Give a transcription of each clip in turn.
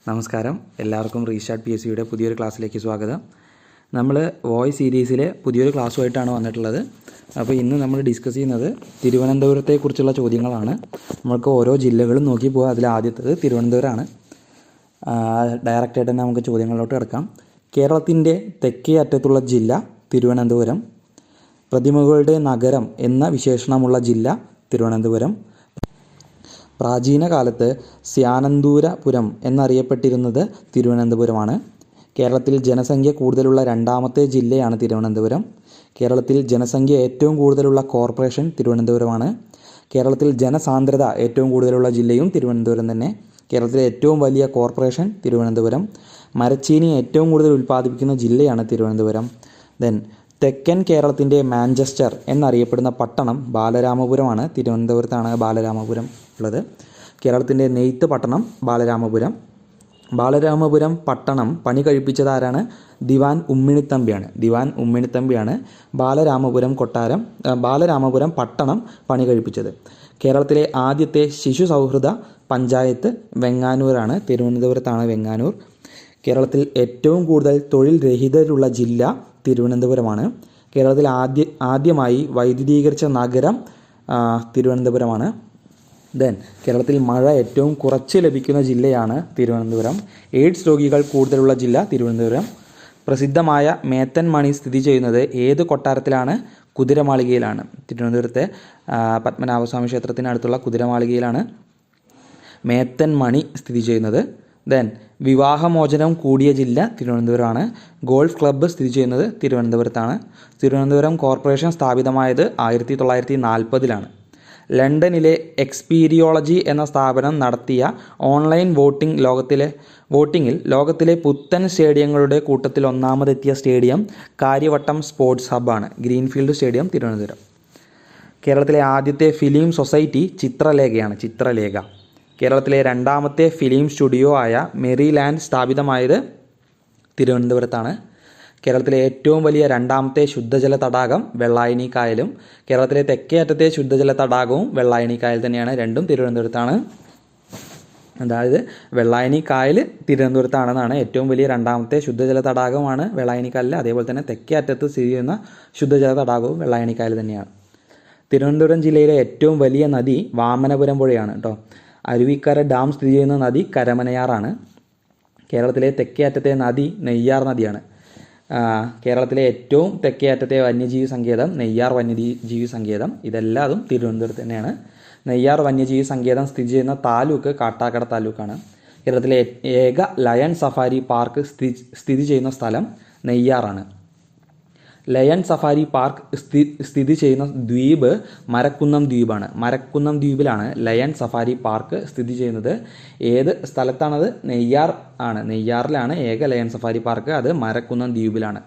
നമസ്കാരം, എല്ലാവർക്കും restart P S സിയുടെ പുതിയൊരു ക്ലാസ്സിലേക്ക് സ്വാഗതം. നമ്മൾ വോയിസ് സീരീസിലെ പുതിയൊരു ക്ലാസ്സുമായിട്ടാണ് വന്നിട്ടുള്ളത്. അപ്പോൾ ഇന്ന് നമ്മൾ ഡിസ്കസ് ചെയ്യുന്നത് തിരുവനന്തപുരത്തെക്കുറിച്ചുള്ള ചോദ്യങ്ങളാണ്. നമ്മൾക്ക് ഓരോ ജില്ലകളും നോക്കി പോകാം. അതിൽ ആദ്യത്തേത് തിരുവനന്തപുരമാണ്. ഡയറക്റ്റായിട്ട് തന്നെ നമുക്ക് ചോദ്യങ്ങളിലോട്ട് കിടക്കാം. കേരളത്തിൻ്റെ തെക്കേ അറ്റത്തുള്ള ജില്ല തിരുവനന്തപുരം. പ്രതിമകളുടെ നഗരം എന്ന വിശേഷണമുള്ള ജില്ല തിരുവനന്തപുരം. പ്രാചീന കാലത്ത് സ്യാനന്തൂരപുരം എന്നറിയപ്പെട്ടിരുന്നത് തിരുവനന്തപുരമാണ്. കേരളത്തിൽ ജനസംഖ്യ കൂടുതലുള്ള രണ്ടാമത്തെ ജില്ലയാണ് തിരുവനന്തപുരം. കേരളത്തിൽ ജനസംഖ്യ ഏറ്റവും കൂടുതലുള്ള കോർപ്പറേഷൻ തിരുവനന്തപുരമാണ്. കേരളത്തിൽ ജനസാന്ദ്രത ഏറ്റവും കൂടുതലുള്ള ജില്ലയും തിരുവനന്തപുരം തന്നെ. കേരളത്തിലെ ഏറ്റവും വലിയ കോർപ്പറേഷൻ തിരുവനന്തപുരം. മരച്ചീനി ഏറ്റവും കൂടുതൽ ഉൽപ്പാദിപ്പിക്കുന്ന ജില്ലയാണ് തിരുവനന്തപുരം. തെക്കൻ കേരളത്തിൻ്റെ മാഞ്ചസ്റ്റർ എന്നറിയപ്പെടുന്ന പട്ടണം ബാലരാമപുരമാണ്. തിരുവനന്തപുരത്താണ് ബാലരാമപുരം ഉള്ളത്. കേരളത്തിൻ്റെ നെയ്ത്ത് പട്ടണം ബാലരാമപുരം. ബാലരാമപുരം പട്ടണം പണി കഴിപ്പിച്ചത് ആരാണ്? ദിവാൻ ഉമ്മിണിത്തമ്പിയാണ് ബാലരാമപുരം പട്ടണം പണി കഴിപ്പിച്ചത്. കേരളത്തിലെ ആദ്യത്തെ ശിശു സൗഹൃദ പഞ്ചായത്ത് വെങ്ങാനൂരാണ്. തിരുവനന്തപുരത്താണ് വെങ്ങാനൂർ. കേരളത്തിൽ ഏറ്റവും കൂടുതൽ തൊഴിൽ രഹിതരുള്ള ജില്ല തിരുവനന്തപുരമാണ്. കേരളത്തിൽ ആദ്യമായി വൈദ്യുതീകരിച്ച നഗരം തിരുവനന്തപുരമാണ്. കേരളത്തിൽ മഴ ഏറ്റവും കുറച്ച് ലഭിക്കുന്ന ജില്ലയാണ് തിരുവനന്തപുരം. എയ്ഡ്സ് രോഗികൾ കൂടുതലുള്ള ജില്ല തിരുവനന്തപുരം. പ്രസിദ്ധമായ മേത്തൻ മണി സ്ഥിതി ചെയ്യുന്നത് ഏത് കൊട്ടാരത്തിലാണ്? കുതിരമാളികയിലാണ്. തിരുവനന്തപുരത്തെ പത്മനാഭസ്വാമി ക്ഷേത്രത്തിനടുത്തുള്ള കുതിരമാളികയിലാണ് മേത്തൻ മണി സ്ഥിതി ചെയ്യുന്നത്. വിവാഹമോചനം കൂടിയ ജില്ല തിരുവനന്തപുരമാണ്. ഗോൾഫ് ക്ലബ്ബ് സ്ഥിതി ചെയ്യുന്നത് തിരുവനന്തപുരത്താണ്. തിരുവനന്തപുരം കോർപ്പറേഷൻ സ്ഥാപിതമായത് 1940-ലാണ്. ലണ്ടനിലെ എക്സ്പീരിയോളജി എന്ന സ്ഥാപനം നടത്തിയ ഓൺലൈൻ വോട്ടിങ്ങിൽ ലോകത്തിലെ പുത്തൻ സ്റ്റേഡിയങ്ങളുടെ കൂട്ടത്തിൽ ഒന്നാമതെത്തിയ സ്റ്റേഡിയം കാര്യവട്ടം സ്പോർട്സ് ഹബ്ബാണ്. Greenfield stadium Thiruvananthapuram. കേരളത്തിലെ ആദ്യത്തെ ഫിലിം സൊസൈറ്റി ചിത്രലേഖ. കേരളത്തിലെ രണ്ടാമത്തെ ഫിലിം സ്റ്റുഡിയോ ആയ മെറിലാൻഡ് സ്ഥാപിതമായത് തിരുവനന്തപുരത്താണ്. കേരളത്തിലെ ഏറ്റവും വലിയ രണ്ടാമത്തെ ശുദ്ധജല തടാകം വെള്ളായണി കായലും. കേരളത്തിലെ തെക്കേ അറ്റത്തെ ശുദ്ധജല തടാകവും വെള്ളായണി കായൽ തന്നെയാണ്. രണ്ടും തിരുവനന്തപുരത്താണ്. അതായത് വെള്ളായണി കായൽ തിരുവനന്തപുരത്താണെന്നാണ്. ഏറ്റവും വലിയ രണ്ടാമത്തെ ശുദ്ധജല തടാകമാണ് വെള്ളായണി കായൽ. അതേപോലെ തന്നെ തെക്കേ അറ്റത്ത് സ്ഥിതി ചെയ്യുന്ന ശുദ്ധജല തടാകവും വെള്ളായണി കായൽ തന്നെയാണ്. തിരുവനന്തപുരം ജില്ലയിലെ ഏറ്റവും വലിയ നദി വാമനപുരം പുഴയാണ് കേട്ടോ. അരുവിക്കര ഡാം സ്ഥിതി ചെയ്യുന്ന നദി കരമനയാറാണ്. കേരളത്തിലെ തെക്കേ അറ്റത്തെ നദി നെയ്യാർ നദിയാണ്. കേരളത്തിലെ ഏറ്റവും തെക്കേ അറ്റത്തെ വന്യജീവി സങ്കേതം നെയ്യാർ വന്യജീവി സങ്കേതം. ഇതെല്ലാതും തിരുവനന്തപുരത്ത് തന്നെയാണ്. നെയ്യാർ വന്യജീവി സങ്കേതം സ്ഥിതി ചെയ്യുന്ന താലൂക്ക് കാട്ടാക്കട താലൂക്കാണ്. കേരളത്തിലെ ഏക ലയൺ സഫാരി പാർക്ക് സ്ഥിതി ചെയ്യുന്ന സ്ഥലം നെയ്യാറാണ്. ലയൺ സഫാരി പാർക്ക് സ്ഥിതി ചെയ്യുന്ന ദ്വീപ് മരക്കുന്നം ദ്വീപാണ്. മരക്കുന്നം ദ്വീപിലാണ് ലയൺ സഫാരി പാർക്ക് സ്ഥിതി ചെയ്യുന്നത്. ഏത് സ്ഥലത്താണത്? നെയ്യാർ ആണ്. നെയ്യാറിലാണ് ഏക ലയൺ സഫാരി പാർക്ക്. അത് മരക്കുന്നം ദ്വീപിലാണ്.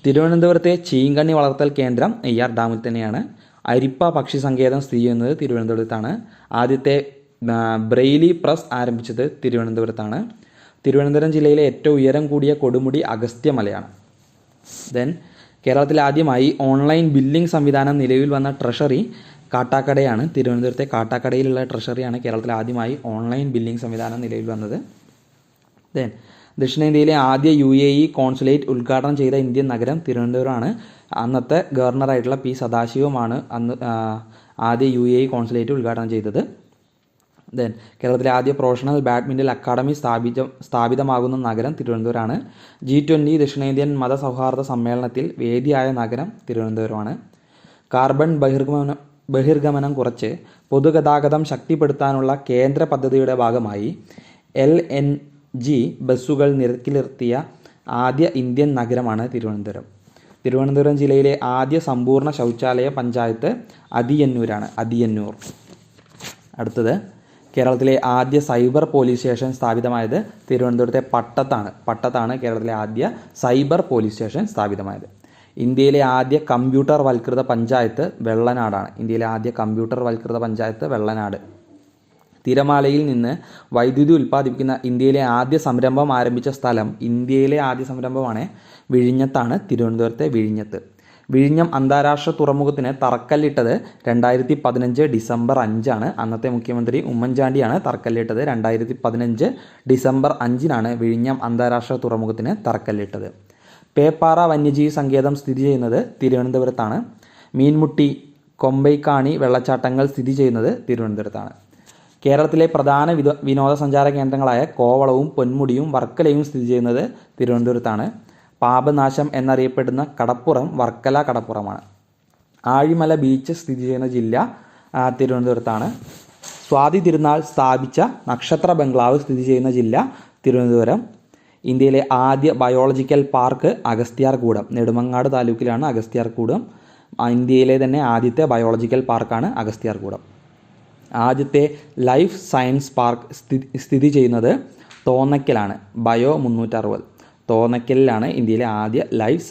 തിരുവനന്തപുരത്തെ ചീങ്കണ്ണി വളർത്തൽ കേന്ദ്രം നെയ്യാർ ഡാമിൽ തന്നെയാണ്. അരിപ്പ പക്ഷി സങ്കേതം സ്ഥിതി ചെയ്യുന്നത് തിരുവനന്തപുരത്താണ്. ആദ്യത്തെ ബ്രെയിലി പ്രസ് ആരംഭിച്ചത് തിരുവനന്തപുരത്താണ്. തിരുവനന്തപുരം ജില്ലയിലെ ഏറ്റവും ഉയരം കൂടിയ കൊടുമുടി അഗസ്ത്യമലയാണ്. കേരളത്തിൽ ആദ്യമായി ഓൺലൈൻ ബില്ലിംഗ് സംവിധാനം നിലവിൽ വന്ന ട്രഷറി കാട്ടാക്കടയാണ്. തിരുവനന്തപുരത്തെ കാട്ടാക്കടയിലുള്ള ട്രഷറിയാണ് കേരളത്തിൽ ആദ്യമായി ഓൺലൈൻ ബില്ലിംഗ് സംവിധാനം നിലവിൽ വന്നത്. ദക്ഷിണേന്ത്യയിലെ ആദ്യ UAE കോൺസുലേറ്റ് ഉദ്ഘാടനം ചെയ്ത ഇന്ത്യൻ നഗരം തിരുവനന്തപുരമാണ്. അന്നത്തെ ഗവർണറായിട്ടുള്ള P. സദാശിവമാണ് അന്ന് ആദ്യ UAE കോൺസുലേറ്റ് ഉദ്ഘാടനം ചെയ്തത്. കേരളത്തിലെ ആദ്യ പ്രൊഫഷണൽ ബാഡ്മിൻ്റൺ അക്കാദമി സ്ഥാപിതമാകുന്ന നഗരം തിരുവനന്തപുരമാണ്. G20 ദക്ഷിണേന്ത്യൻ മതസൗഹാർദ്ദ സമ്മേളനത്തിൽ വേദിയായ നഗരം തിരുവനന്തപുരമാണ്. കാർബൺ ബഹിർഗമനം കുറച്ച് പൊതുഗതാഗതം ശക്തിപ്പെടുത്താനുള്ള കേന്ദ്ര പദ്ധതിയുടെ ഭാഗമായി LNG ബസ്സുകൾ നിരത്തിലിർത്തിയ ആദ്യ ഇന്ത്യൻ നഗരമാണ് തിരുവനന്തപുരം. തിരുവനന്തപുരം ജില്ലയിലെ ആദ്യ സമ്പൂർണ്ണ ശൗചാലയ പഞ്ചായത്ത് അതിയന്നൂർ. അടുത്തത് കേരളത്തിലെ ആദ്യ സൈബർ പോലീസ് സ്റ്റേഷൻ സ്ഥാപിതമായത് തിരുവനന്തപുരത്തെ പട്ടത്താണ് കേരളത്തിലെ ആദ്യ സൈബർ പോലീസ് സ്റ്റേഷൻ സ്ഥാപിതമായത്. ഇന്ത്യയിലെ ആദ്യ കമ്പ്യൂട്ടർവൽകൃത പഞ്ചായത്ത് വെള്ളനാട്. തിരമാലയിൽ നിന്ന് വൈദ്യുതി ഉൽപ്പാദിപ്പിക്കുന്ന ഇന്ത്യയിലെ ആദ്യ സംരംഭം ആരംഭിച്ച സ്ഥലം വിഴിഞ്ഞത്താണ്. തിരുവനന്തപുരത്തെ വിഴിഞ്ഞത്ത്. വിഴിഞ്ഞം അന്താരാഷ്ട്ര തുറമുഖത്തിന് തറക്കല്ലിട്ടത് 2015 ഡിസംബർ 5 അന്നത്തെ മുഖ്യമന്ത്രി ഉമ്മൻചാണ്ടിയാണ് തറക്കല്ലിട്ടത്. 2015 ഡിസംബർ 5 വിഴിഞ്ഞം അന്താരാഷ്ട്ര തുറമുഖത്തിന് തറക്കല്ലിട്ടത്. പേപ്പാറ വന്യജീവി സങ്കേതം സ്ഥിതി ചെയ്യുന്നത് തിരുവനന്തപുരത്താണ്. മീൻമുട്ടി, കൊമ്പൈക്കാണി വെള്ളച്ചാട്ടങ്ങൾ സ്ഥിതി ചെയ്യുന്നത് തിരുവനന്തപുരത്താണ്. കേരളത്തിലെ പ്രധാന വിനോദസഞ്ചാര കേന്ദ്രങ്ങളായ കോവളവും പൊന്മുടിയും വർക്കലയും സ്ഥിതി ചെയ്യുന്നത് തിരുവനന്തപുരത്താണ്. പാപനാശം എന്നറിയപ്പെടുന്ന കടപ്പുറം വർക്കല കടപ്പുറമാണ്. ആഴിമല ബീച്ച് സ്ഥിതി ചെയ്യുന്ന ജില്ല തിരുവനന്തപുരത്താണ്. സ്വാതി തിരുനാൾ സ്ഥാപിച്ച നക്ഷത്ര ബംഗ്ലാവ് സ്ഥിതി ചെയ്യുന്ന ജില്ല തിരുവനന്തപുരം. ഇന്ത്യയിലെ ആദ്യ ബയോളജിക്കൽ പാർക്ക് അഗസ്ത്യാർകൂടം, നെടുമങ്ങാട് താലൂക്കിലാണ് അഗസ്ത്യാർകൂടം. ഇന്ത്യയിലെ തന്നെ ആദ്യത്തെ ബയോളജിക്കൽ പാർക്കാണ് അഗസ്ത്യാർകൂടം. ആദ്യത്തെ ലൈഫ് സയൻസ് പാർക്ക് സ്ഥിതി ചെയ്യുന്നത് തോന്നയ്ക്കലാണ്. ബയോ 360 തോന്നയ്ക്കലിലാണ് ഇന്ത്യയിലെ ആദ്യ ലൈഫ്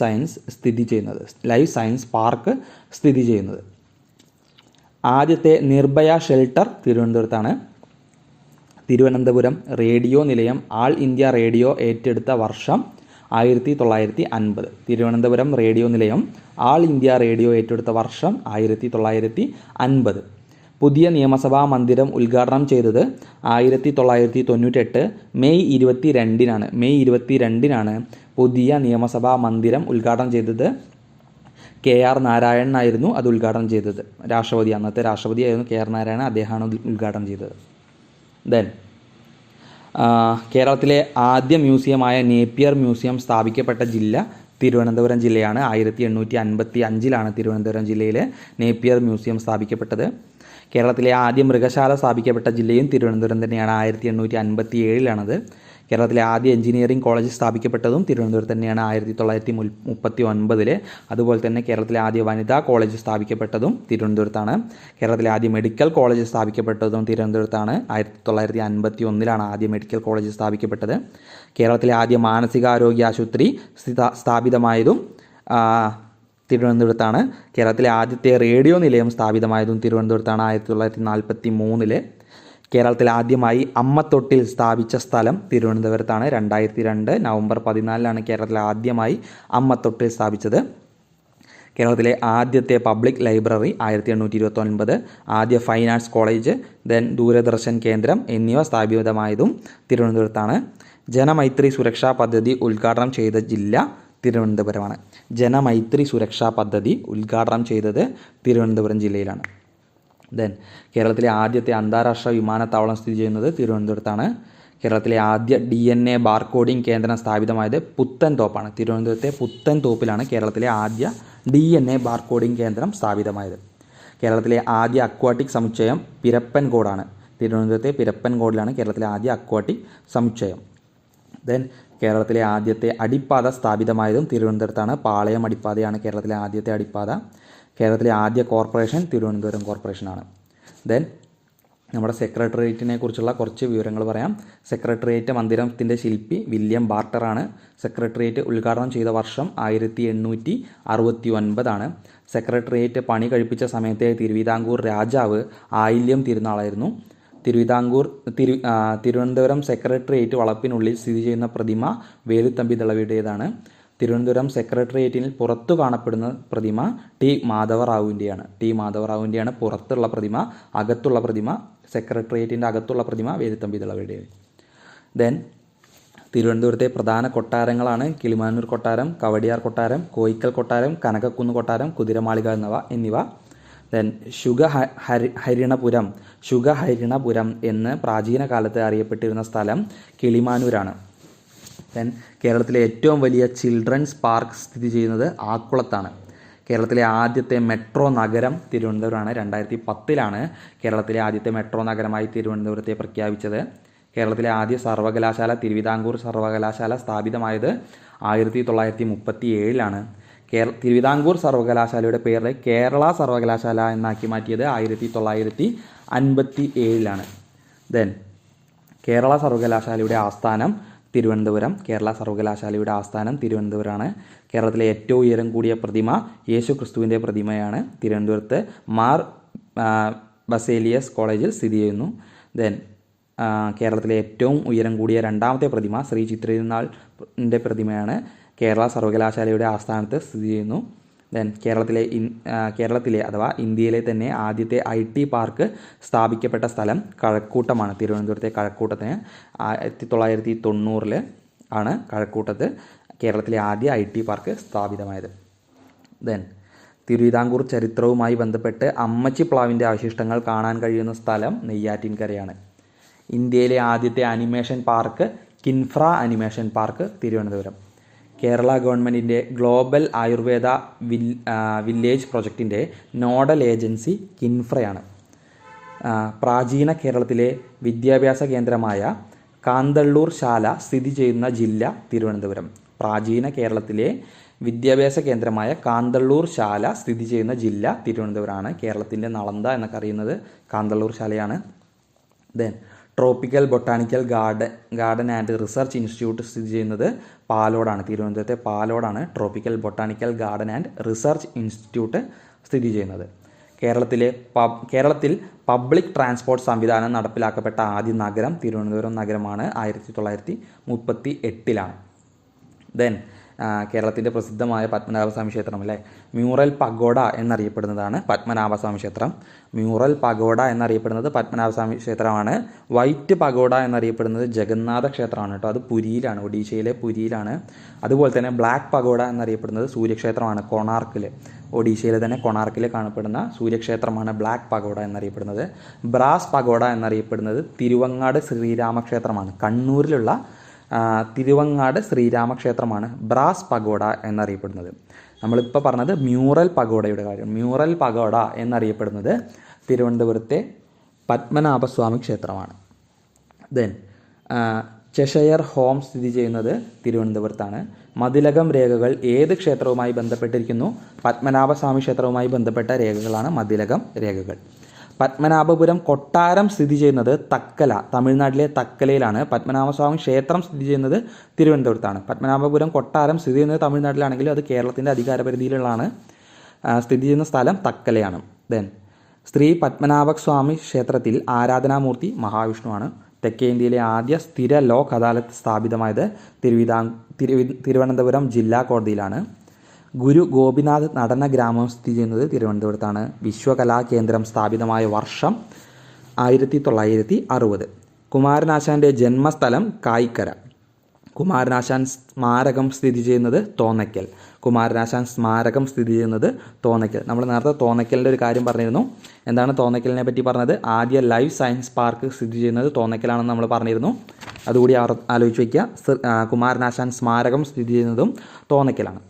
സയൻസ് പാർക്ക് സ്ഥിതി ചെയ്യുന്നത്. ആദ്യത്തെ നിർഭയ ഷെൽട്ടർ തിരുവനന്തപുരത്താണ്. തിരുവനന്തപുരം റേഡിയോ നിലയം ആൾ ഇന്ത്യ റേഡിയോ ഏറ്റെടുത്ത വർഷം 1950. തിരുവനന്തപുരം റേഡിയോ നിലയം ആൾ ഇന്ത്യ റേഡിയോ ഏറ്റെടുത്ത വർഷം 1950. പുതിയ നിയമസഭാ മന്ദിരം ഉദ്ഘാടനം ചെയ്തത് 1998 മെയ് 22 പുതിയ നിയമസഭാ മന്ദിരം ഉദ്ഘാടനം ചെയ്തത്. KR നാരായണൻ ആയിരുന്നു അത് ഉദ്ഘാടനം ചെയ്തത്. അന്നത്തെ രാഷ്ട്രപതിയായിരുന്നു KR നാരായണൻ, അദ്ദേഹമാണ് ഉദ്ഘാടനം ചെയ്തത്. ദെൻ കേരളത്തിലെ ആദ്യ മ്യൂസിയമായ നേപ്പിയർ മ്യൂസിയം സ്ഥാപിക്കപ്പെട്ട ജില്ല തിരുവനന്തപുരം ജില്ലയാണ്. 1855 തിരുവനന്തപുരം ജില്ലയിലെ നേപ്പിയർ മ്യൂസിയം സ്ഥാപിക്കപ്പെട്ടത്. കേരളത്തിലെ ആദ്യ മൃഗശാല സ്ഥാപിക്കപ്പെട്ട ജില്ലയും തിരുവനന്തപുരം തന്നെയാണ്. 1857 കേരളത്തിലെ ആദ്യ എഞ്ചിനീയറിംഗ് കോളേജ് സ്ഥാപിക്കപ്പെട്ടതും തിരുവനന്തപുരത്ത് തന്നെയാണ് 1939. അതുപോലെ തന്നെ കേരളത്തിലെ ആദ്യ വനിതാ കോളേജ് സ്ഥാപിക്കപ്പെട്ടതും തിരുവനന്തപുരത്താണ്. കേരളത്തിലെ ആദ്യ മെഡിക്കൽ കോളേജ് സ്ഥാപിക്കപ്പെട്ടതും തിരുവനന്തപുരത്താണ്. 1951 ആദ്യ മെഡിക്കൽ കോളേജ് സ്ഥാപിക്കപ്പെട്ടത്. കേരളത്തിലെ ആദ്യ മാനസികാരോഗ്യ ആശുപത്രി സ്ഥാപിതമായതും തിരുവനന്തപുരത്താണ്. കേരളത്തിലെ ആദ്യത്തെ റേഡിയോ നിലയം സ്ഥാപിതമായതും തിരുവനന്തപുരത്താണ് 1943. കേരളത്തിൽ ആദ്യമായി അമ്മത്തൊട്ടിൽ സ്ഥാപിച്ച സ്ഥലം തിരുവനന്തപുരത്താണ്. 2002 നവംബർ 14 കേരളത്തിൽ ആദ്യമായി അമ്മത്തൊട്ടിൽ സ്ഥാപിച്ചത്. കേരളത്തിലെ ആദ്യത്തെ പബ്ലിക് ലൈബ്രറി 1829. ആദ്യ fine arts college, then Doordarshan കേന്ദ്രം എന്നിവ സ്ഥാപിതമായതും തിരുവനന്തപുരത്താണ്. ജനമൈത്രി സുരക്ഷാ പദ്ധതി ഉദ്ഘാടനം ചെയ്ത ജില്ല തിരുവനന്തപുരമാണ്. ജനമൈത്രി സുരക്ഷാ പദ്ധതി ഉദ്ഘാടനം ചെയ്തത് തിരുവനന്തപുരം ജില്ലയിലാണ്. ദെൻ കേരളത്തിലെ ആദ്യത്തെ അന്താരാഷ്ട്ര വിമാനത്താവളം സ്ഥിതി ചെയ്യുന്നത് തിരുവനന്തപുരത്താണ്. കേരളത്തിലെ ആദ്യ DNA ബാർകോഡിംഗ് കേന്ദ്രം സ്ഥാപിതമായത് പുത്തൻതോപ്പാണ്. തിരുവനന്തപുരത്തെ പുത്തൻതോപ്പിലാണ് കേരളത്തിലെ ആദ്യ DNA ബാർകോഡിംഗ് കേന്ദ്രം സ്ഥാപിതമായത്. കേരളത്തിലെ ആദ്യ അക്വാട്ടിക് സമുച്ചയം പിരപ്പൻകോടാണ്. തിരുവനന്തപുരത്തെ പിരപ്പൻകോടിലാണ് കേരളത്തിലെ ആദ്യ അക്വാട്ടിക് സമുച്ചയം. ദെൻ കേരളത്തിലെ ആദ്യത്തെ അടിപ്പാത സ്ഥാപിതമായതും തിരുവനന്തപുരത്താണ്. പാളയം അടിപ്പാതയാണ് കേരളത്തിലെ ആദ്യത്തെ അടിപ്പാത. കേരളത്തിലെ ആദ്യ കോർപ്പറേഷൻ തിരുവനന്തപുരം കോർപ്പറേഷനാണ്. ദെൻ നമ്മുടെ സെക്രട്ടേറിയറ്റിനെ കുറിച്ചുള്ള കുറച്ച് വിവരങ്ങൾ പറയാം. സെക്രട്ടേറിയറ്റ് മന്ദിരത്തിൻ്റെ ശില്പി വില്യം ബാർട്ടറാണ്. സെക്രട്ടേറിയറ്റ് ഉദ്ഘാടനം ചെയ്ത വർഷം 1869. സെക്രട്ടേറിയറ്റ് പണി കഴിപ്പിച്ച സമയത്തെ തിരുവിതാംകൂർ രാജാവ് ആയില്യം തിരുനാളായിരുന്നു. തിരുവനന്തപുരം സെക്രട്ടേറിയറ്റ് വളപ്പിനുള്ളിൽ സ്ഥിതി ചെയ്യുന്ന പ്രതിമ വേലുത്തമ്പി ദളവയുടേതാണ്. തിരുവനന്തപുരം സെക്രട്ടേറിയറ്റിൽ പുറത്തു കാണപ്പെടുന്ന പ്രതിമ ടി മാധവറാവുവിൻ്റെയാണ് പുറത്തുള്ള പ്രതിമ. അകത്തുള്ള പ്രതിമ, സെക്രട്ടേറിയറ്റിൻ്റെ അകത്തുള്ള പ്രതിമ വേലുത്തമ്പി ദളവയുടെ. ദെൻ തിരുവനന്തപുരത്തെ പ്രധാന കൊട്ടാരങ്ങളാണ് കിളിമാനൂർ കൊട്ടാരം, കവടിയാർ കൊട്ടാരം, കോയിക്കൽ കൊട്ടാരം, കനകക്കുന്ന് കൊട്ടാരം, കുതിരമാളിക എന്നിവ. ദെൻ ശുഗഹരിണപുരം എന്ന് പ്രാചീന കാലത്ത് അറിയപ്പെട്ടിരുന്ന സ്ഥലം കിളിമാനൂരാണ്. ദെൻ കേരളത്തിലെ ഏറ്റവും വലിയ ചിൽഡ്രൻസ് പാർക്ക് സ്ഥിതി ചെയ്യുന്നത് ആക്കുളത്താണ്. കേരളത്തിലെ ആദ്യത്തെ മെട്രോ നഗരം തിരുവനന്തപുരമാണ്. 2010 കേരളത്തിലെ ആദ്യത്തെ മെട്രോ നഗരമായി തിരുവനന്തപുരത്തെ പ്രഖ്യാപിച്ചത്. കേരളത്തിലെ ആദ്യ സർവകലാശാല തിരുവിതാംകൂർ സർവകലാശാല സ്ഥാപിതമായത് 1937. തിരുവിതാംകൂർ സർവകലാശാലയുടെ പേര് കേരള സർവകലാശാല എന്നാക്കി മാറ്റിയത് 1957. ദെൻ കേരള സർവകലാശാലയുടെ ആസ്ഥാനം തിരുവനന്തപുരം. കേരള സർവകലാശാലയുടെ ആസ്ഥാനം തിരുവനന്തപുരമാണ്. കേരളത്തിലെ ഏറ്റവും ഉയരം കൂടിയ പ്രതിമ യേശു ക്രിസ്തുവിൻ്റെ പ്രതിമയാണ്. തിരുവനന്തപുരത്ത് മാർ ബസേലിയസ് കോളേജിൽ സ്ഥിതി ചെയ്യുന്നു. ദെൻ കേരളത്തിലെ ഏറ്റവും ഉയരം കൂടിയ രണ്ടാമത്തെ പ്രതിമ ശ്രീ ചിത്രതിരുനാളിൻ്റെ പ്രതിമയാണ്. കേരള സർവകലാശാലയുടെ ആസ്ഥാനത്ത് സ്ഥിതി ചെയ്യുന്നു. ദെൻ കേരളത്തിലെ അഥവാ ഇന്ത്യയിലെ തന്നെ ആദ്യത്തെ IT പാർക്ക് സ്ഥാപിക്കപ്പെട്ട സ്ഥലം കഴക്കൂട്ടമാണ്. തിരുവനന്തപുരത്തെ കഴക്കൂട്ടത്തിന് 1990 ആണ് കഴക്കൂട്ടത്ത് കേരളത്തിലെ ആദ്യ IT പാർക്ക് സ്ഥാപിതമായത്. ദെൻ തിരുവിതാംകൂർ ചരിത്രവുമായി ബന്ധപ്പെട്ട് അമ്മച്ചിപ്ലാവിൻ്റെ അവശിഷ്ടങ്ങൾ കാണാൻ കഴിയുന്ന സ്ഥലം നെയ്യാറ്റിൻകരയാണ്. ഇന്ത്യയിലെ ആദ്യത്തെ animation park KINFRA animation park Thiruvananthapuram. Kerala ഗവൺമെൻറ്റിൻ്റെ ഗ്ലോബൽ ആയുർവേദ വില്ലേജ് പ്രൊജക്റ്റിൻ്റെ നോഡൽ ഏജൻസി കിൻഫ്രയാണ്. പ്രാചീന കേരളത്തിലെ വിദ്യാഭ്യാസ കേന്ദ്രമായ കാന്തള്ളൂർ ശാല സ്ഥിതി ചെയ്യുന്ന ജില്ല തിരുവനന്തപുരം. പ്രാചീന കേരളത്തിലെ വിദ്യാഭ്യാസ കേന്ദ്രമായ കാന്തള്ളൂർ ശാല സ്ഥിതി ചെയ്യുന്ന ജില്ല തിരുവനന്തപുരമാണ്. കേരളത്തിൻ്റെ നളന്ദ എന്നൊക്കെ അറിയുന്നത് കാന്തള്ളൂർ ശാലയാണ്. Then tropical botanical garden and research institute സ്ഥിതി ചെയ്യുന്നത് പാലോടാണ്. തിരുവനന്തപുരത്തെ പാലോടാണ് tropical botanical garden and research institute സ്ഥിതി ചെയ്യുന്നത്. കേരളത്തിൽ പബ്ലിക് ട്രാൻസ്പോർട്ട് സംവിധാനം നടപ്പിലാക്കപ്പെട്ട ആദ്യ നഗരം തിരുവനന്തപുരം നഗരമാണ്. 1938 ദെൻ കേരളത്തിൻ്റെ പ്രസിദ്ധമായ പത്മനാഭസ്വാമി ക്ഷേത്രം അല്ലേ, മ്യൂറൽ പഗോഡ എന്നറിയപ്പെടുന്നതാണ് പത്മനാഭസ്വാമി ക്ഷേത്രം. മ്യൂറൽ പഗോഡ എന്നറിയപ്പെടുന്നത് പത്മനാഭസ്വാമി ക്ഷേത്രമാണ്. വൈറ്റ് പഗോഡ എന്നറിയപ്പെടുന്നത് ജഗന്നാഥ ക്ഷേത്രമാണ് കേട്ടോ. അത് പുരിയിലാണ്, ഒഡീഷയിലെ പുരിയിലാണ്. അതുപോലെ തന്നെ ബ്ലാക്ക് പഗോഡ എന്നറിയപ്പെടുന്നത് സൂര്യക്ഷേത്രമാണ് കൊണാർക്കിൽ. ഒഡീഷയിലെ തന്നെ കൊണാർക്കിൽ കാണപ്പെടുന്ന സൂര്യക്ഷേത്രമാണ് ബ്ലാക്ക് പഗോഡ എന്നറിയപ്പെടുന്നത്. ബ്രാസ് പഗോഡ എന്നറിയപ്പെടുന്നത് തിരുവങ്ങാട് ശ്രീരാമക്ഷേത്രമാണ്. കണ്ണൂരിലുള്ള തിരുവങ്ങാട് ശ്രീരാമക്ഷേത്രമാണ് ബ്രാസ് പഗോഡ എന്നറിയപ്പെടുന്നത്. നമ്മളിപ്പോൾ പറഞ്ഞത് മ്യൂറൽ പഗോഡയുടെ കാര്യം. മ്യൂറൽ പഗോഡ എന്നറിയപ്പെടുന്നത് തിരുവനന്തപുരത്തെ പത്മനാഭസ്വാമി ക്ഷേത്രമാണ്. ദെൻ ചെഷയർ ഹോം സ്ഥിതി ചെയ്യുന്നത് തിരുവനന്തപുരത്താണ്. മതിലകം രേഖകൾ ഏത് ക്ഷേത്രവുമായി ബന്ധപ്പെട്ടിരിക്കുന്നു? പത്മനാഭസ്വാമി ക്ഷേത്രവുമായി ബന്ധപ്പെട്ട രേഖകളാണ് മതിലകം രേഖകൾ. പത്മനാഭപുരം കൊട്ടാരം സ്ഥിതി ചെയ്യുന്നത് തക്കല, തമിഴ്നാട്ടിലെ തക്കലയിലാണ്. പത്മനാഭസ്വാമി ക്ഷേത്രം സ്ഥിതി ചെയ്യുന്നത് തിരുവനന്തപുരത്താണ്. പത്മനാഭപുരം കൊട്ടാരം സ്ഥിതി ചെയ്യുന്നത് തമിഴ്നാട്ടിലാണെങ്കിലും അത് കേരളത്തിൻ്റെ അധികാരപരിധിയിലുള്ളതാണ്. സ്ഥിതി ചെയ്യുന്ന സ്ഥലം തക്കലയാണ്. ദെൻ ശ്രീ പത്മനാഭസ്വാമി ക്ഷേത്രത്തിൽ ആരാധനാമൂർത്തി മഹാവിഷ്ണുവാണ്. തെക്കേ ഇന്ത്യയിലെ ആദ്യ സ്ഥിര ലോക് അദാലത്ത് സ്ഥാപിതമായത് തിരുവനന്തപുരം ജില്ലാ കോടതിയിലാണ്. ഗുരു ഗോപിനാഥ് നടന ഗ്രാമം സ്ഥിതി ചെയ്യുന്നത് തിരുവനന്തപുരത്താണ്. വിശ്വകലാ കേന്ദ്രം സ്ഥാപിതമായ വർഷം 1960. കുമാരനാശാൻ്റെ ജന്മസ്ഥലം കായിക്കര. കുമാരനാശാൻ സ്മാരകം സ്ഥിതി ചെയ്യുന്നത് തോന്നയ്ക്കൽ. കുമാരനാശാൻ സ്മാരകം സ്ഥിതി ചെയ്യുന്നത് തോന്നയ്ക്കൽ. നമ്മൾ നേരത്തെ തോന്നയ്ക്കലിൻ്റെ ഒരു കാര്യം പറഞ്ഞിരുന്നു. എന്താണ് തോന്നയ്ക്കലിനെ പറ്റി പറഞ്ഞത്? ആദ്യ ലൈഫ് സയൻസ് പാർക്ക് സ്ഥിതി ചെയ്യുന്നത് തോന്നയ്ക്കലാണെന്ന് നമ്മൾ പറഞ്ഞിരുന്നു. അതുകൂടി ആലോചിച്ച് വയ്ക്കുക. കുമാരനാശാൻ സ്മാരകം സ്ഥിതി ചെയ്യുന്നതും തോന്നയ്ക്കലാണ്.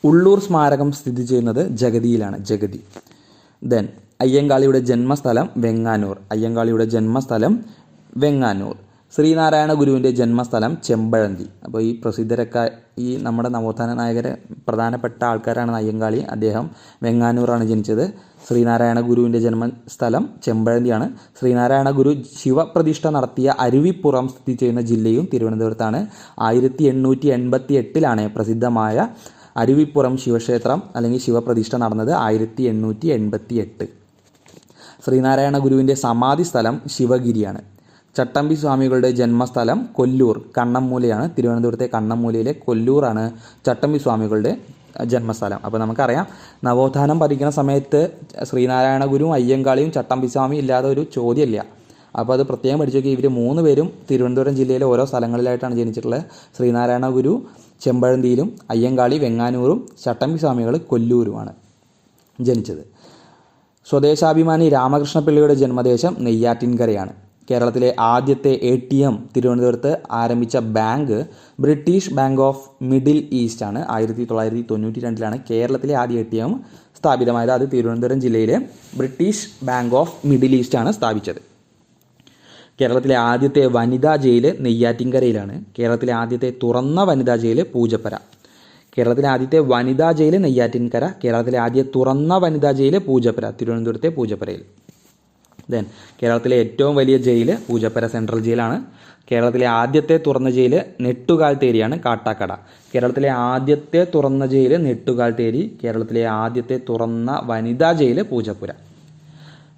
ഉള്ളൂർ സ്മാരകം സ്ഥിതി ചെയ്യുന്നത് ജഗതിയിലാണ്. ജഗതി. ദെൻ അയ്യങ്കാളിയുടെ ജന്മസ്ഥലം വെങ്ങാനൂർ. അയ്യങ്കാളിയുടെ ജന്മസ്ഥലം വെങ്ങാനൂർ. ശ്രീനാരായണ ഗുരുവിൻ്റെ ജന്മസ്ഥലം ചെമ്പഴന്തി. അപ്പോൾ ഈ പ്രസിദ്ധരൊക്കെ ഈ നമ്മുടെ നവോത്ഥാന നായകരെ പ്രധാനപ്പെട്ട ആൾക്കാരാണ് അയ്യങ്കാളി. അദ്ദേഹം വെങ്ങാനൂറാണ് ജനിച്ചത്. ശ്രീനാരായണ ഗുരുവിൻ്റെ ജന്മസ്ഥലം ചെമ്പഴന്തിയാണ്. ശ്രീനാരായണ ഗുരു ശിവപ്രതിഷ്ഠ നടത്തിയ അരുവിപ്പുറം സ്ഥിതി ചെയ്യുന്ന ജില്ലയും തിരുവനന്തപുരത്താണ്. 1888 പ്രസിദ്ധമായ അരുവിപ്പുറം ശിവക്ഷേത്രം അല്ലെങ്കിൽ ശിവപ്രതിഷ്ഠ നടന്നത് 1888. ശ്രീനാരായണ ഗുരുവിൻ്റെ സമാധി സ്ഥലം ശിവഗിരിയാണ്. ചട്ടമ്പി സ്വാമികളുടെ ജന്മസ്ഥലം കൊല്ലൂർ, കണ്ണമ്മൂലയാണ്. തിരുവനന്തപുരത്തെ കണ്ണമ്മൂലയിലെ കൊല്ലൂറാണ് ചട്ടമ്പി സ്വാമികളുടെ ജന്മസ്ഥലം. അപ്പോൾ നമുക്കറിയാം, നവോത്ഥാനം പഠിക്കുന്ന സമയത്ത് ശ്രീനാരായണ ഗുരുവും അയ്യങ്കാളിയും ചട്ടമ്പി സ്വാമി ഇല്ലാതെ ഒരു ചോദ്യമില്ല. അപ്പോൾ അത് പ്രത്യേകം പഠിച്ചു നോക്കി. ഇവർ 3 പേരും തിരുവനന്തപുരം ജില്ലയിലെ ഓരോ സ്ഥലങ്ങളിലായിട്ടാണ് ജനിച്ചിട്ടുള്ളത്. ശ്രീനാരായണ ഗുരു ചെമ്പഴന്തിയിലും അയ്യങ്കാളി വെങ്ങാനൂറും ചട്ടമ്പി സ്വാമികൾ കൊല്ലൂരുമാണ് ജനിച്ചത്. സ്വദേശാഭിമാനി രാമകൃഷ്ണപിള്ളയുടെ ജന്മദേശം നെയ്യാറ്റിൻകരയാണ്. കേരളത്തിലെ ആദ്യത്തെ ATM തിരുവനന്തപുരത്ത് ആരംഭിച്ച bank British bank of middle east ആണ്. 1992 കേരളത്തിലെ ആദ്യ ATM സ്ഥാപിതമായത്. അത് തിരുവനന്തപുരം ജില്ലയിലെ British bank of middle east ആണ് സ്ഥാപിച്ചത്. കേരളത്തിലെ ആദ്യത്തെ വനിതാ ജയിൽ നെയ്യാറ്റിൻകരയിലാണ്. കേരളത്തിലെ ആദ്യത്തെ തുറന്ന വനിതാ ജയിൽ പൂജപ്പര. കേരളത്തിലെ ആദ്യത്തെ വനിതാ ജയിൽ നെയ്യാറ്റിൻകര. കേരളത്തിലെ ആദ്യ തുറന്ന വനിതാ ജയിൽ പൂജപ്പര, തിരുവനന്തപുരത്തെ പൂജപ്പരയിൽ. ദെൻ കേരളത്തിലെ ഏറ്റവും വലിയ ജയിൽ പൂജപ്പര സെൻട്രൽ ജയിലാണ്. കേരളത്തിലെ ആദ്യത്തെ തുറന്ന ജയിൽ നെട്ടുകാൽത്തേരിയാണ്, കാട്ടാക്കട. കേരളത്തിലെ ആദ്യത്തെ തുറന്ന ജയിൽ നെട്ടുകാൽത്തേരി. കേരളത്തിലെ ആദ്യത്തെ തുറന്ന വനിതാ ജയിൽ പൂജപ്പുര.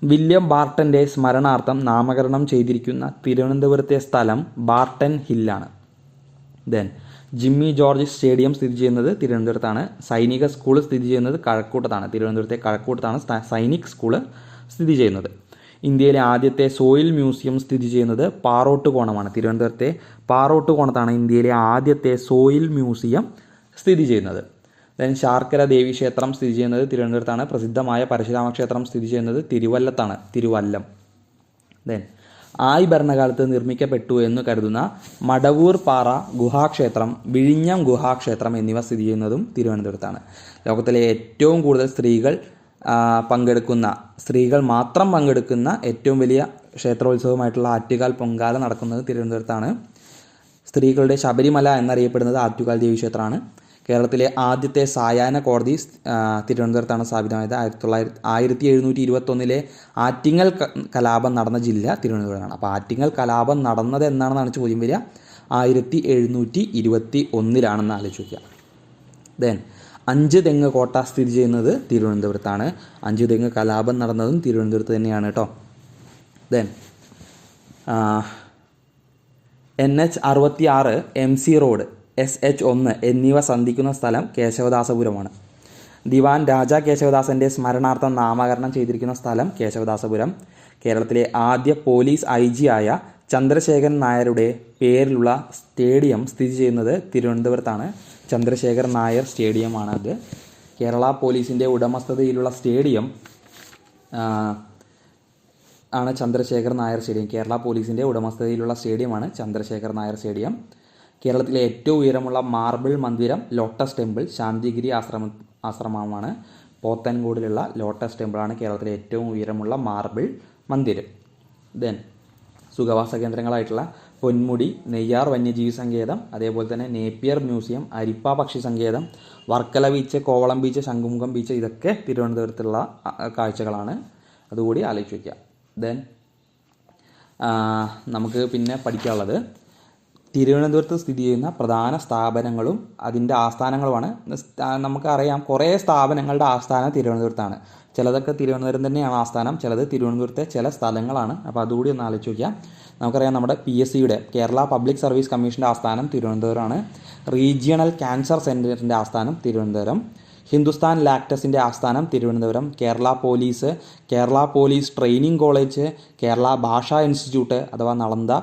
വില്യം ബാർട്ടൻ്റെ സ്മരണാർത്ഥം നാമകരണം ചെയ്തിരിക്കുന്ന തിരുവനന്തപുരത്തെ സ്ഥലം ബാർട്ടൺ ഹില്ലാണ്. ദെൻ ജിമ്മി ജോർജ് സ്റ്റേഡിയം സ്ഥിതി ചെയ്യുന്നത് തിരുവനന്തപുരത്താണ്. സൈനിക സ്കൂൾ സ്ഥിതി ചെയ്യുന്നത് കഴക്കൂട്ടത്താണ്. തിരുവനന്തപുരത്തെ കഴക്കൂട്ടത്താണ് സൈനിക് സ്കൂൾ സ്ഥിതി ചെയ്യുന്നത്. ഇന്ത്യയിലെ ആദ്യത്തെ സോയിൽ മ്യൂസിയം സ്ഥിതി ചെയ്യുന്നത് പാറോട്ടുകോണമാണ്. തിരുവനന്തപുരത്തെ പാറോട്ടുകോണത്താണ് ഇന്ത്യയിലെ ആദ്യത്തെ സോയിൽ മ്യൂസിയം സ്ഥിതി ചെയ്യുന്നത്. ദെൻ ശാർക്കര ദേവി ക്ഷേത്രം സ്ഥിതി ചെയ്യുന്നത് തിരുവനന്തപുരത്താണ്. പ്രസിദ്ധമായ പരശുരാമ ക്ഷേത്രം സ്ഥിതി ചെയ്യുന്നത് തിരുവല്ലത്താണ്, തിരുവല്ലം. ദെൻ ആയി ഭരണകാലത്ത് നിർമ്മിക്കപ്പെട്ടു എന്ന് കരുതുന്ന മടവൂർ പാറ ഗുഹാക്ഷേത്രം, വിഴിഞ്ഞം ഗുഹാക്ഷേത്രം എന്നിവ സ്ഥിതി ചെയ്യുന്നതും തിരുവനന്തപുരത്താണ്. ലോകത്തിലെ ഏറ്റവും കൂടുതൽ സ്ത്രീകൾ മാത്രം പങ്കെടുക്കുന്ന ഏറ്റവും വലിയ ക്ഷേത്രോത്സവമായിട്ടുള്ള ആറ്റുകാൽ പൊങ്കാല നടക്കുന്നത് തിരുവനന്തപുരത്താണ്. സ്ത്രീകളുടെ ശബരിമല എന്നറിയപ്പെടുന്നത് ആറ്റുകാൽ ദേവി ക്ഷേത്രമാണ്. കേരളത്തിലെ ആദ്യത്തെ സായാഹ്ന കോടതി തിരുവനന്തപുരത്താണ് സ്ഥാപിതമായത്. 1721 ആറ്റിങ്ങൽ കലാപം നടന്ന ജില്ല തിരുവനന്തപുരമാണ്. അപ്പോൾ ആറ്റിങ്ങൽ കലാപം നടന്നത് എന്നാണെന്നാണ് ചോദ്യം വരിക. 1721 ആലോചിക്കുക. ദെൻ അഞ്ച് തെങ്ങ് കോട്ട സ്ഥിതി ചെയ്യുന്നത് തിരുവനന്തപുരത്താണ്. അഞ്ച് തെങ്ങ് കലാപം നടന്നതും തിരുവനന്തപുരത്ത് തന്നെയാണ് കേട്ടോ. Then NH 66, MC road, SH1 എന്നിവ സന്ധിക്കുന്ന സ്ഥലം കേശവദാസപുരമാണ്. ദിവാൻ രാജാ കേശവദാസൻ്റെ സ്മരണാർത്ഥം നാമകരണം ചെയ്തിരിക്കുന്ന സ്ഥലം കേശവദാസപുരം. കേരളത്തിലെ ആദ്യ പോലീസ് IG ആയ ചന്ദ്രശേഖരൻ നായരുടെ പേരിലുള്ള സ്റ്റേഡിയം സ്ഥിതി ചെയ്യുന്നത് തിരുവനന്തപുരത്താണ്. ചന്ദ്രശേഖർ നായർ സ്റ്റേഡിയമാണത്. കേരള പോലീസിൻ്റെ ഉടമസ്ഥതയിലുള്ള സ്റ്റേഡിയം ആണ് ചന്ദ്രശേഖർ നായർ സ്റ്റേഡിയം. കേരള പോലീസിൻ്റെ ഉടമസ്ഥതയിലുള്ള സ്റ്റേഡിയമാണ് ചന്ദ്രശേഖർ നായർ സ്റ്റേഡിയം. കേരളത്തിലെ ഏറ്റവും ഉയരമുള്ള മാർബിൾ മന്ദിരം ലോട്ടസ് ടെമ്പിൾ ശാന്തിഗിരി ആശ്രമമാണ്. പോത്തൻകോടിലുള്ള ലോട്ടസ് ടെമ്പിളാണ് കേരളത്തിലെ ഏറ്റവും ഉയരമുള്ള മാർബിൾ മന്ദിരം. ദെൻ സുഖവാസ കേന്ദ്രങ്ങളായിട്ടുള്ള പൊന്മുടി, നെയ്യാർ വന്യജീവി സങ്കേതം, അതേപോലെ തന്നെ നേപ്പിയർ മ്യൂസിയം, അരിപ്പ പക്ഷി സങ്കേതം, Varkala beach, Kovalam beach, Shanghumukham beach, ഇതൊക്കെ തിരുവനന്തപുരത്തുള്ള കാഴ്ചകളാണ്. അതുകൂടി ആലോചിച്ച് വയ്ക്കുക. ദെൻ നമുക്ക് പിന്നെ പഠിക്കാനുള്ളത് തിരുവനന്തപുരത്ത് സ്ഥിതി ചെയ്യുന്ന പ്രധാന സ്ഥാപനങ്ങളും അതിൻ്റെ ആസ്ഥാനങ്ങളുമാണ്. നമുക്കറിയാം കുറേ സ്ഥാപനങ്ങളുടെ ആസ്ഥാനം തിരുവനന്തപുരത്താണ്. ചിലതൊക്കെ തിരുവനന്തപുരം തന്നെയാണ് ആസ്ഥാനം, ചിലത് തിരുവനന്തപുരത്തെ ചില സ്ഥലങ്ങളാണ്. അപ്പോൾ അതുകൂടി ഒന്ന് ആലോചിച്ച് നോക്കിയാൽ നമുക്കറിയാം നമ്മുടെ PSCയുടെ കേരള പബ്ലിക് സർവീസ് കമ്മീഷൻ്റെ ആസ്ഥാനം തിരുവനന്തപുരമാണ്. റീജിയണൽ ക്യാൻസർ സെൻറ്ററിൻ്റെ ആസ്ഥാനം തിരുവനന്തപുരം. ഹിന്ദുസ്ഥാൻ ലാക്ടസിൻ്റെ ആസ്ഥാനം Thiruvananthapuram. Kerala police training college, Kerala Bhasha institute അഥവാ നളന്ദ,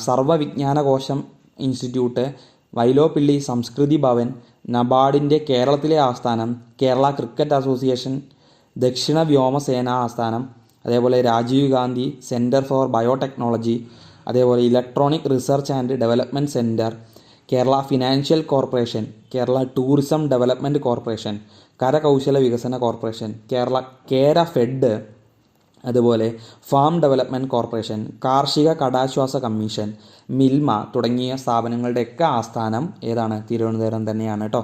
സർവ്വവിജ്ഞാനകോശം ഇൻസ്റ്റിറ്റ്യൂട്ട്, വൈലോപ്പിള്ളി സംസ്കൃതി ഭവൻ, നബാർഡിൻ്റെ കേരളത്തിലെ ആസ്ഥാനം, കേരള ക്രിക്കറ്റ് അസോസിയേഷൻ, ദക്ഷിണ വ്യോമസേന ആസ്ഥാനം, അതേപോലെ Rajiv Gandhi centre for biotechnology, അതേപോലെ electronic research and development centre, Kerala financial corporation, Kerala tourism development corporation, കരകൗശല വികസന കോർപ്പറേഷൻ, കേര ഫെഡ്, അതുപോലെ ഫാം ഡെവലപ്മെൻറ്റ് കോർപ്പറേഷൻ, കാർഷിക കടാശ്വാസ കമ്മീഷൻ, മിൽമ തുടങ്ങിയ സ്ഥാപനങ്ങളുടെയൊക്കെ ആസ്ഥാനം ഏതാണ്? തിരുവനന്തപുരം തന്നെയാണ് കേട്ടോ.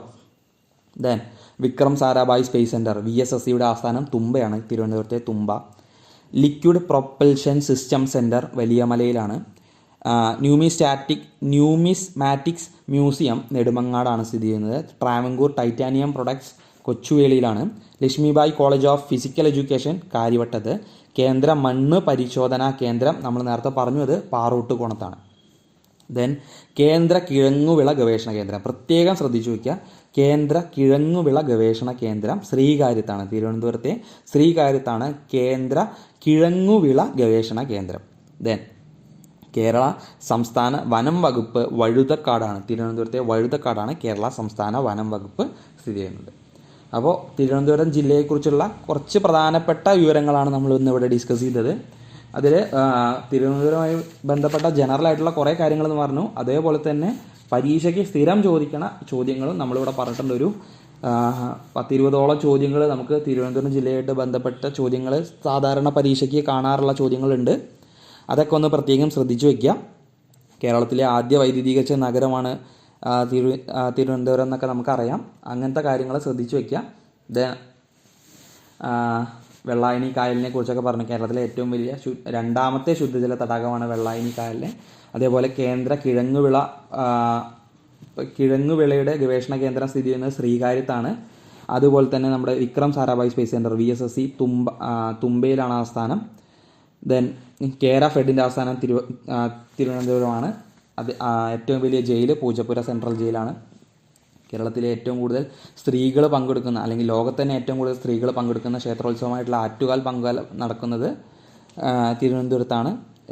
Then Vikram Sarabhai space centre VSSCയുടെ ആസ്ഥാനം തുമ്പയാണ്, തിരുവനന്തപുരത്തെ Thumba. Liquid propulsion system centre വലിയമലയിലാണ്. ന്യൂമിസ്മാറ്റിക്സ് മ്യൂസിയം നെടുമങ്ങാടാണ് സ്ഥിതി ചെയ്യുന്നത്. ട്രാവൻകൂർ ടൈറ്റാനിയം പ്രൊഡക്ട്സ് കൊച്ചുവേളിയിലാണ്. Lakshmibai college of physical education കാര്യവട്ടത്ത്. കേന്ദ്ര മണ്ണ് പരിശോധനാ കേന്ദ്രം നമ്മൾ നേരത്തെ പറഞ്ഞു, അത് പാറോട്ടുകോണത്താണ്. ദെൻ കേന്ദ്ര കിഴങ്ങുവിള ഗവേഷണ കേന്ദ്രം, പ്രത്യേകം ശ്രദ്ധിച്ചു വയ്ക്കുക, കേന്ദ്ര കിഴങ്ങുവിള ഗവേഷണ കേന്ദ്രം ശ്രീകാര്യത്താണ്. തിരുവനന്തപുരത്തെ ശ്രീകാര്യത്താണ് കേന്ദ്ര കിഴങ്ങുവിള ഗവേഷണ കേന്ദ്രം. ദെൻ കേരള സംസ്ഥാന വനം വകുപ്പ് വഴുതക്കാടാണ്. തിരുവനന്തപുരത്തെ വഴുതക്കാടാണ് കേരള സംസ്ഥാന വനം വകുപ്പ് സ്ഥിതി ചെയ്യുന്നത്. അപ്പോൾ തിരുവനന്തപുരം ജില്ലയെക്കുറിച്ചുള്ള കുറച്ച് പ്രധാനപ്പെട്ട വിവരങ്ങളാണ് നമ്മൾ ഇന്നിവിടെ ഡിസ്കസ് ചെയ്തത്. അതിൽ തിരുവനന്തപുരവുമായി ബന്ധപ്പെട്ട ജനറൽ ആയിട്ടുള്ള കുറേ കാര്യങ്ങളെന്ന് പറഞ്ഞു. അതേപോലെ തന്നെ പരീക്ഷയ്ക്ക് സ്ഥിരം ചോദിക്കണ ചോദ്യങ്ങളും നമ്മളിവിടെ പറഞ്ഞിട്ടുണ്ട്. ഒരു 10-20ഓളം ചോദ്യങ്ങൾ നമുക്ക് തിരുവനന്തപുരം ജില്ലയായിട്ട് ബന്ധപ്പെട്ട ചോദ്യങ്ങൾ സാധാരണ പരീക്ഷയ്ക്ക് കാണാറുള്ള ചോദ്യങ്ങളുണ്ട്. അതൊക്കെ ഒന്ന് പ്രത്യേകം ശ്രദ്ധിച്ചു വയ്ക്കുക. കേരളത്തിലെ ആദ്യ വൈദ്യുതീകരിച്ച നഗരമാണ് തിരുവനന്തപുരം എന്നൊക്കെ നമുക്കറിയാം. അങ്ങനത്തെ കാര്യങ്ങൾ ശ്രദ്ധിച്ചു വയ്ക്കുക. വെള്ളായണി കായലിനെ കുറിച്ചൊക്കെ പറഞ്ഞു. കേരളത്തിലെ ഏറ്റവും വലിയ രണ്ടാമത്തെ ശുദ്ധജല തടാകമാണ് വെള്ളായണി കായലിനെ. അതേപോലെ കേന്ദ്ര കിഴങ്ങുവിളയുടെ ഗവേഷണ കേന്ദ്രം സ്ഥിതി ചെയ്യുന്നത് ശ്രീകാര്യത്താണ്. അതുപോലെ തന്നെ നമ്മുടെ Vikram Sarabhai space centre VSSC തുമ്പയിലാണ് ആസ്ഥാനം. ദെൻ കേര ഫെഡിൻ്റെ ആസ്ഥാനം തിരുവനന്തപുരമാണ്. ഏറ്റവും വലിയ ജയിൽ പൂജപ്പുര സെൻട്രൽ ജയിലാണ്. കേരളത്തിലെ ഏറ്റവും കൂടുതൽ സ്ത്രീകൾ പങ്കെടുക്കുന്ന, അല്ലെങ്കിൽ ലോകത്ത് തന്നെ ഏറ്റവും കൂടുതൽ സ്ത്രീകൾ പങ്കെടുക്കുന്ന ക്ഷേത്രോത്സവമായിട്ടുള്ള ആറ്റുകാൽ പൊങ്കാല നടക്കുന്നത് തിരുവനന്തപുരത്താണ്.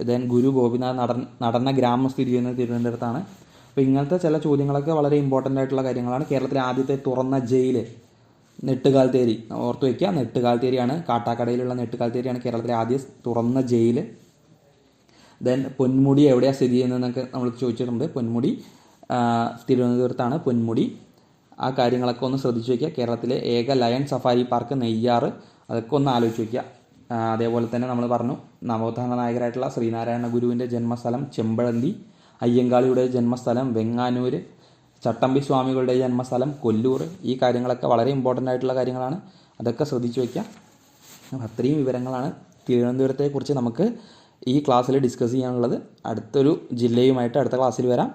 ദെൻ ഗുരു ഗോപിനാഥ് നടന്ന ഗ്രാമം സ്ഥിതി ചെയ്യുന്നത് തിരുവനന്തപുരത്താണ്. അപ്പോൾ ഇങ്ങനത്തെ ചില ചോദ്യങ്ങളൊക്കെ വളരെ ഇമ്പോർട്ടൻ്റ് ആയിട്ടുള്ള കാര്യങ്ങളാണ്. കേരളത്തിലെ ആദ്യത്തെ തുറന്ന ജയിൽ നെട്ടുകാൽത്തേരി, ഓർത്ത് വയ്ക്കുക, നെട്ടുകാൽത്തേരിയാണ്. കാട്ടാക്കടയിലുള്ള നെട്ടുകാൽത്തേരിയാണ് കേരളത്തിലെ ആദ്യ തുറന്ന ജയിൽ. ദെൻ പൊന്മുടി എവിടെയാണ് സ്ഥിതി ചെയ്യുന്നതെന്നൊക്കെ നമ്മൾ ചോദിച്ചിട്ടുണ്ട്. പൊന്മുടി തിരുവനന്തപുരത്താണ് പൊന്മുടി. ആ കാര്യങ്ങളൊക്കെ ഒന്ന് ശ്രദ്ധിച്ച് വയ്ക്കുക. കേരളത്തിലെ ഏക ലയൺ സഫാരി പാർക്ക് നെയ്യാറ്, അതൊക്കെ ഒന്ന് ആലോചിച്ച് വയ്ക്കുക. അതേപോലെ തന്നെ നമ്മൾ പറഞ്ഞു, നവോത്ഥാന നായകരായിട്ടുള്ള ശ്രീനാരായണ ഗുരുവിൻ്റെ ജന്മസ്ഥലം ചെമ്പഴന്തി, അയ്യങ്കാളിയുടെ ജന്മസ്ഥലം വെങ്ങാനൂർ, ചട്ടമ്പി സ്വാമികളുടെ ജന്മസ്ഥലം കൊല്ലൂർ. ഈ കാര്യങ്ങളൊക്കെ വളരെ ഇമ്പോർട്ടൻ്റ് ആയിട്ടുള്ള കാര്യങ്ങളാണ്. അതൊക്കെ ശ്രദ്ധിച്ച് വയ്ക്കുക. അത്രയും വിവരങ്ങളാണ് തിരുവനന്തപുരത്തെക്കുറിച്ച് നമുക്ക് ഈ ക്ലാസ്സിൽ ഡിസ്കസ് ചെയ്യാനുള്ളത്. അടുത്തൊരു ജില്ലയുമായിട്ട് അടുത്ത ക്ലാസ്സിൽ വരാം.